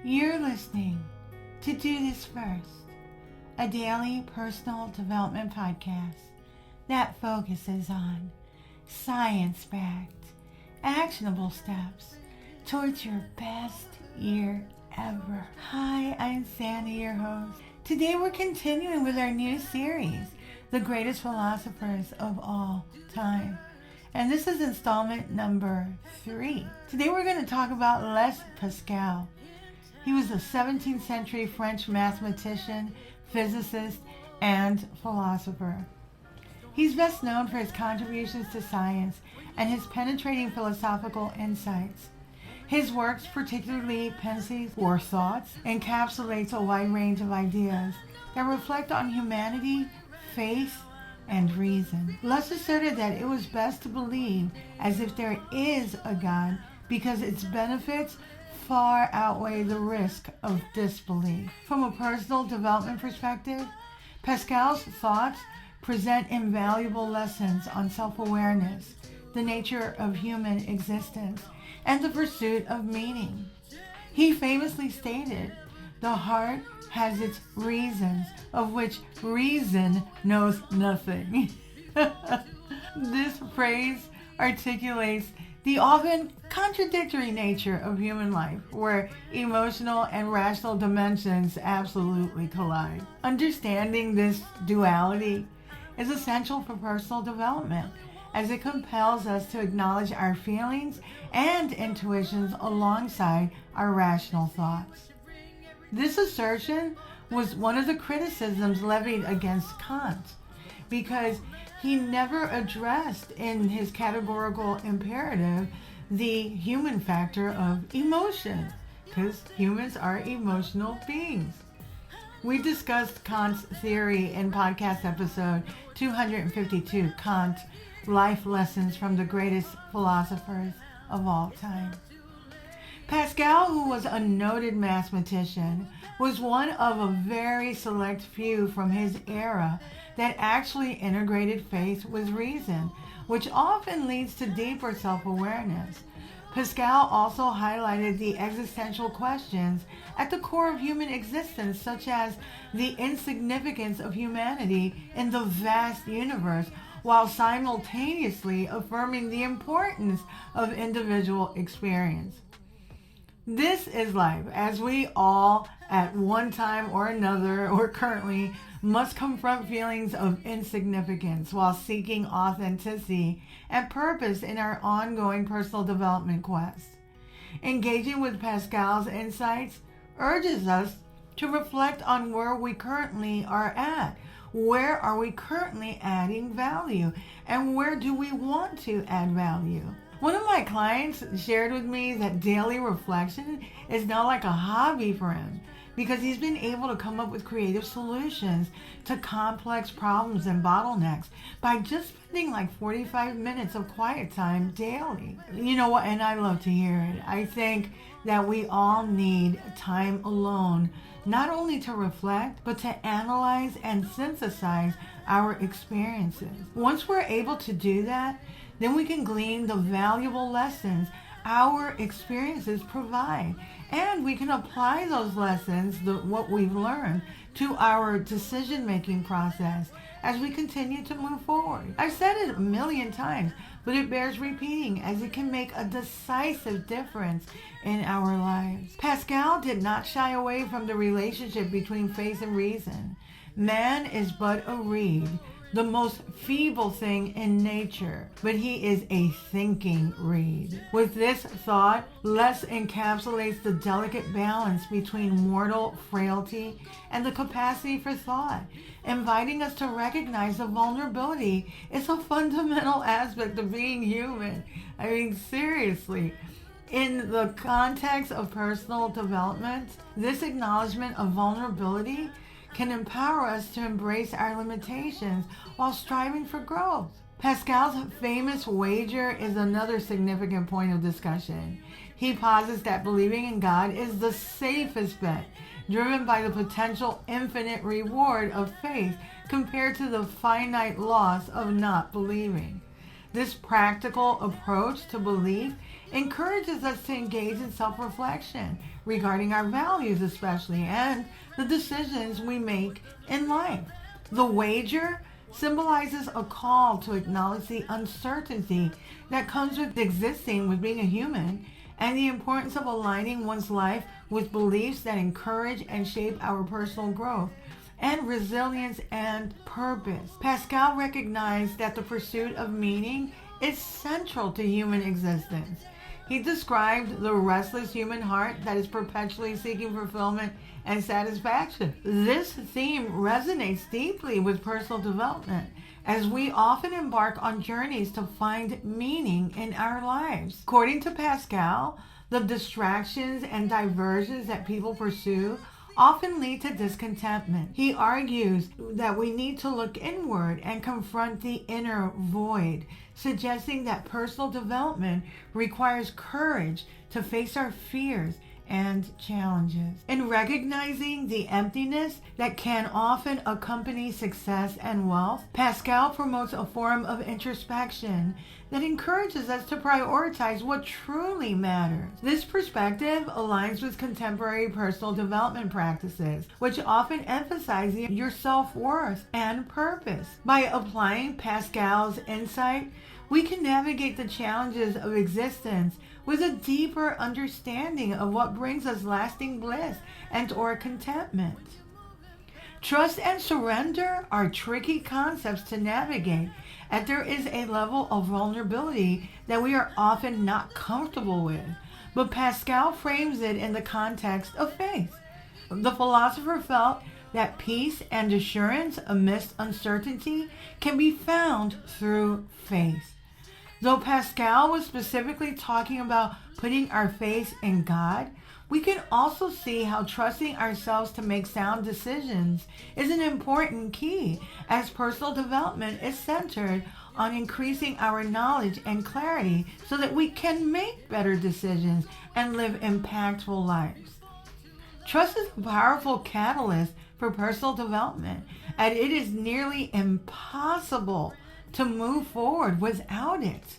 You're listening to Do This First, a daily personal development podcast that focuses on science-backed, actionable steps towards your best year ever. Hi, I'm Sandy, your host. Today we're continuing with our new series, The Greatest Philosophers of All Time. And this is installment number 3. Today we're going to talk about Blaise Pascal. He was a 17th century French mathematician, physicist, and philosopher. He's best known for his contributions to science and his penetrating philosophical insights. His works, particularly Pensées or Thoughts, encapsulates a wide range of ideas that reflect on humanity, faith, and reason. Blaise asserted that it was best to believe as if there is a God because its benefits far outweigh the risk of disbelief. From a personal development perspective, Pascal's thoughts present invaluable lessons on self-awareness, the nature of human existence, and the pursuit of meaning. He famously stated, "The heart has its reasons, of which reason knows nothing." This phrase articulates the often contradictory nature of human life, where emotional and rational dimensions absolutely collide. Understanding this duality is essential for personal development, as it compels us to acknowledge our feelings and intuitions alongside our rational thoughts. This assertion was one of the criticisms levied against Kant, because he never addressed in his categorical imperative the human factor of emotion, because humans are emotional beings. We discussed Kant's theory in podcast episode 252, Kant, Life Lessons from the Greatest Philosophers of All Time. Pascal, who was a noted mathematician, was one of a very select few from his era that actually integrated faith with reason, which often leads to deeper self-awareness. Pascal also highlighted the existential questions at the core of human existence, such as the insignificance of humanity in the vast universe, while simultaneously affirming the importance of individual experience. This is life, as we all, at one time or another, or currently, must confront feelings of insignificance while seeking authenticity and purpose in our ongoing personal development quest. Engaging with Pascal's insights urges us to reflect on where we currently are at. Where are we currently adding value? And where do we want to add value? One of my clients shared with me that daily reflection is now like a hobby for him, because he's been able to come up with creative solutions to complex problems and bottlenecks by just spending like 45 minutes of quiet time daily. You know what? And I love to hear it. I think that we all need time alone, not only to reflect, but to analyze and synthesize our experiences. Once we're able to do that, then we can glean the valuable lessons our experiences provide, and we can apply those lessons, what we've learned, to our decision-making process as we continue to move forward. I've said it a million times, but it bears repeating, as it can make a decisive difference in our lives. Pascal did not shy away from the relationship between faith and reason. Man is but a reed, the most feeble thing in nature, but he is a thinking reed. With this thought, Blaise encapsulates the delicate balance between mortal frailty and the capacity for thought, inviting us to recognize that vulnerability is a fundamental aspect of being human. I mean, seriously. In the context of personal development, this acknowledgement of vulnerability can empower us to embrace our limitations while striving for growth. Pascal's famous wager is another significant point of discussion. He posits that believing in God is the safest bet, driven by the potential infinite reward of faith compared to the finite loss of not believing. This practical approach to belief encourages us to engage in self-reflection regarding our values especially and the decisions we make in life. The wager symbolizes a call to acknowledge the uncertainty that comes with existing, with being a human, and the importance of aligning one's life with beliefs that encourage and shape our personal growth and resilience and purpose. Pascal recognized that the pursuit of meaning is central to human existence. He described the restless human heart that is perpetually seeking fulfillment and satisfaction. This theme resonates deeply with personal development, as we often embark on journeys to find meaning in our lives. According to Pascal, the distractions and diversions that people pursue often lead to discontentment. He argues that we need to look inward and confront the inner void, suggesting that personal development requires courage to face our fears and challenges. In recognizing the emptiness that can often accompany success and wealth, Pascal promotes a form of introspection that encourages us to prioritize what truly matters. This perspective aligns with contemporary personal development practices, which often emphasize your self-worth and purpose. By applying Pascal's insight, we can navigate the challenges of existence with a deeper understanding of what brings us lasting bliss and/or contentment. Trust and surrender are tricky concepts to navigate, and there is a level of vulnerability that we are often not comfortable with. But Pascal frames it in the context of faith. The philosopher felt that peace and assurance amidst uncertainty can be found through faith. Though Pascal was specifically talking about putting our faith in God, we can also see how trusting ourselves to make sound decisions is an important key, as personal development is centered on increasing our knowledge and clarity so that we can make better decisions and live impactful lives. Trust is a powerful catalyst for personal development, and it is nearly impossible to move forward without it.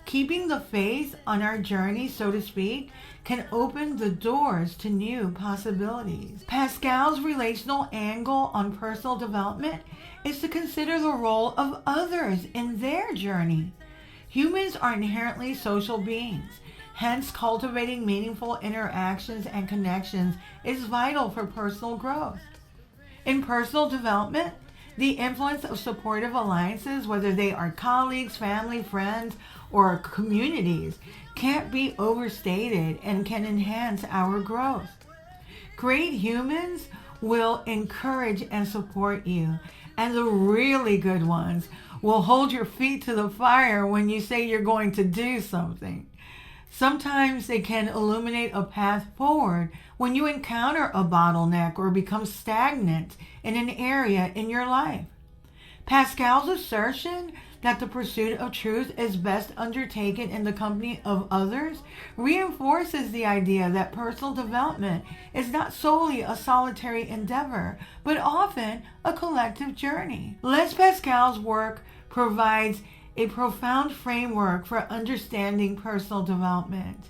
Keeping the faith on our journey, so to speak, can open the doors to new possibilities. Pascal's relational angle on personal development is to consider the role of others in their journey. Humans are inherently social beings. Hence, cultivating meaningful interactions and connections is vital for personal growth. In personal development, the influence of supportive alliances, whether they are colleagues, family, friends, or communities, can't be overstated and can enhance our growth. Great humans will encourage and support you, and the really good ones will hold your feet to the fire when you say you're going to do something. Sometimes they can illuminate a path forward when you encounter a bottleneck or become stagnant in an area in your life. Pascal's assertion that the pursuit of truth is best undertaken in the company of others reinforces the idea that personal development is not solely a solitary endeavor, but often a collective journey. Blaise Pascal's work provides a profound framework for understanding personal development.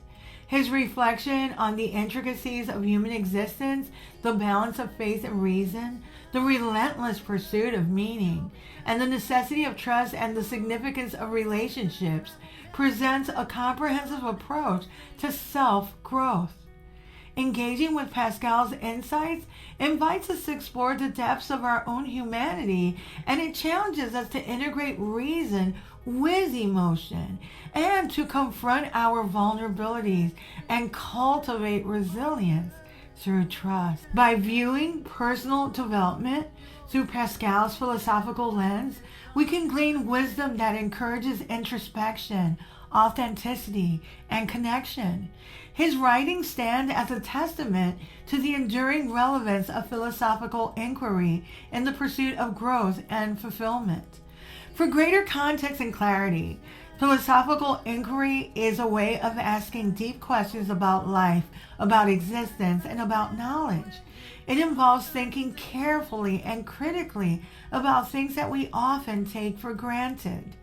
His reflection on the intricacies of human existence, the balance of faith and reason, the relentless pursuit of meaning, and the necessity of trust and the significance of relationships presents a comprehensive approach to self-growth. Engaging with Pascal's insights invites us to explore the depths of our own humanity, and it challenges us to integrate reason with emotion and to confront our vulnerabilities and cultivate resilience through trust. By viewing personal development through Pascal's philosophical lens, we can glean wisdom that encourages introspection, authenticity, and connection. His writings stand as a testament to the enduring relevance of philosophical inquiry in the pursuit of growth and fulfillment. For greater context and clarity, philosophical inquiry is a way of asking deep questions about life, about existence, and about knowledge. It involves thinking carefully and critically about things that we often take for granted.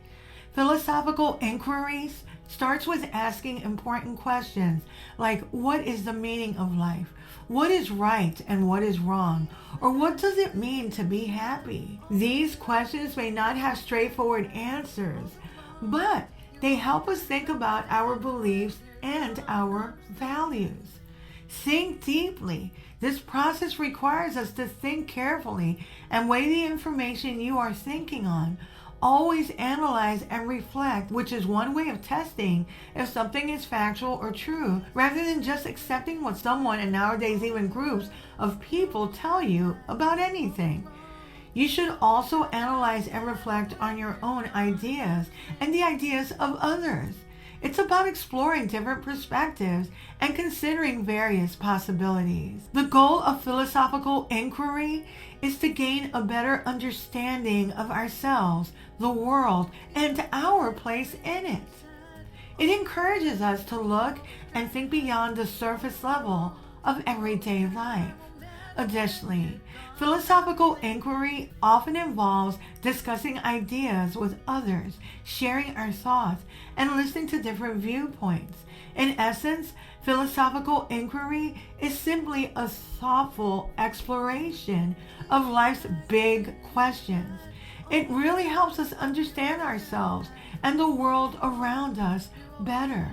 Philosophical inquiries starts with asking important questions like, what is the meaning of life? What is right and what is wrong? Or what does it mean to be happy? These questions may not have straightforward answers, but they help us think about our beliefs and our values. Think deeply. This process requires us to think carefully and weigh the information you are thinking on. Always analyze and reflect, which is one way of testing if something is factual or true, rather than just accepting what someone, and nowadays even groups of people, tell you about anything. You should also analyze and reflect on your own ideas and the ideas of others. It's about exploring different perspectives and considering various possibilities. The goal of philosophical inquiry is to gain a better understanding of ourselves, the world, and our place in it. It encourages us to look and think beyond the surface level of everyday life. Additionally, philosophical inquiry often involves discussing ideas with others, sharing our thoughts, and listening to different viewpoints. In essence, philosophical inquiry is simply a thoughtful exploration of life's big questions. It really helps us understand ourselves and the world around us better.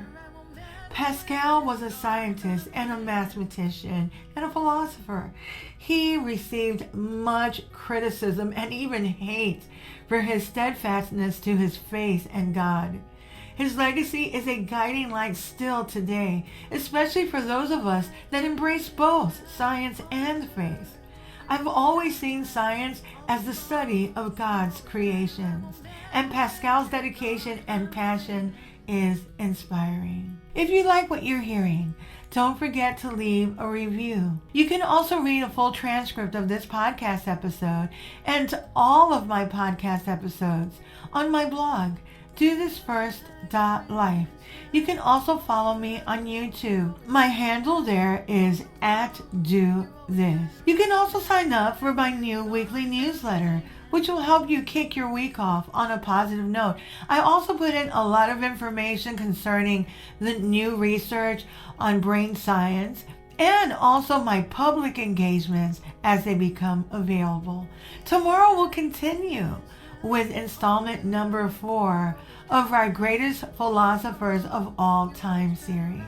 Pascal was a scientist and a mathematician and a philosopher. He received much criticism and even hate for his steadfastness to his faith and God. His legacy is a guiding light still today, especially for those of us that embrace both science and faith. I've always seen science as the study of God's creations, and Pascal's dedication and passion is inspiring. If you like what you're hearing, don't forget to leave a review. You can also read a full transcript of this podcast episode and all of my podcast episodes on my blog, dothisfirst.life. You can also follow me on YouTube. My handle there is @DoThis. You can also sign up for my new weekly newsletter, which will help you kick your week off on a positive note. I also put in a lot of information concerning the new research on brain science and also my public engagements as they become available. Tomorrow we'll continue with installment number 4 of our Greatest Philosophers of All Time series.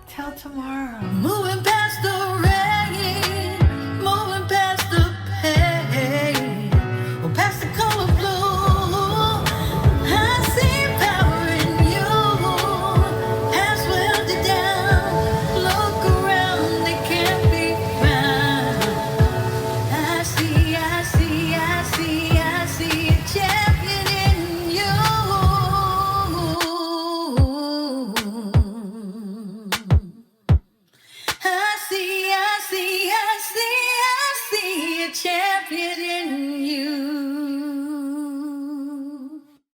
Till tomorrow. Moving past the rain, moving past the pain, or past the color blue. I see power in you. Past will empty down. Look around, they can't be found. I see a champion in you. I see a champion.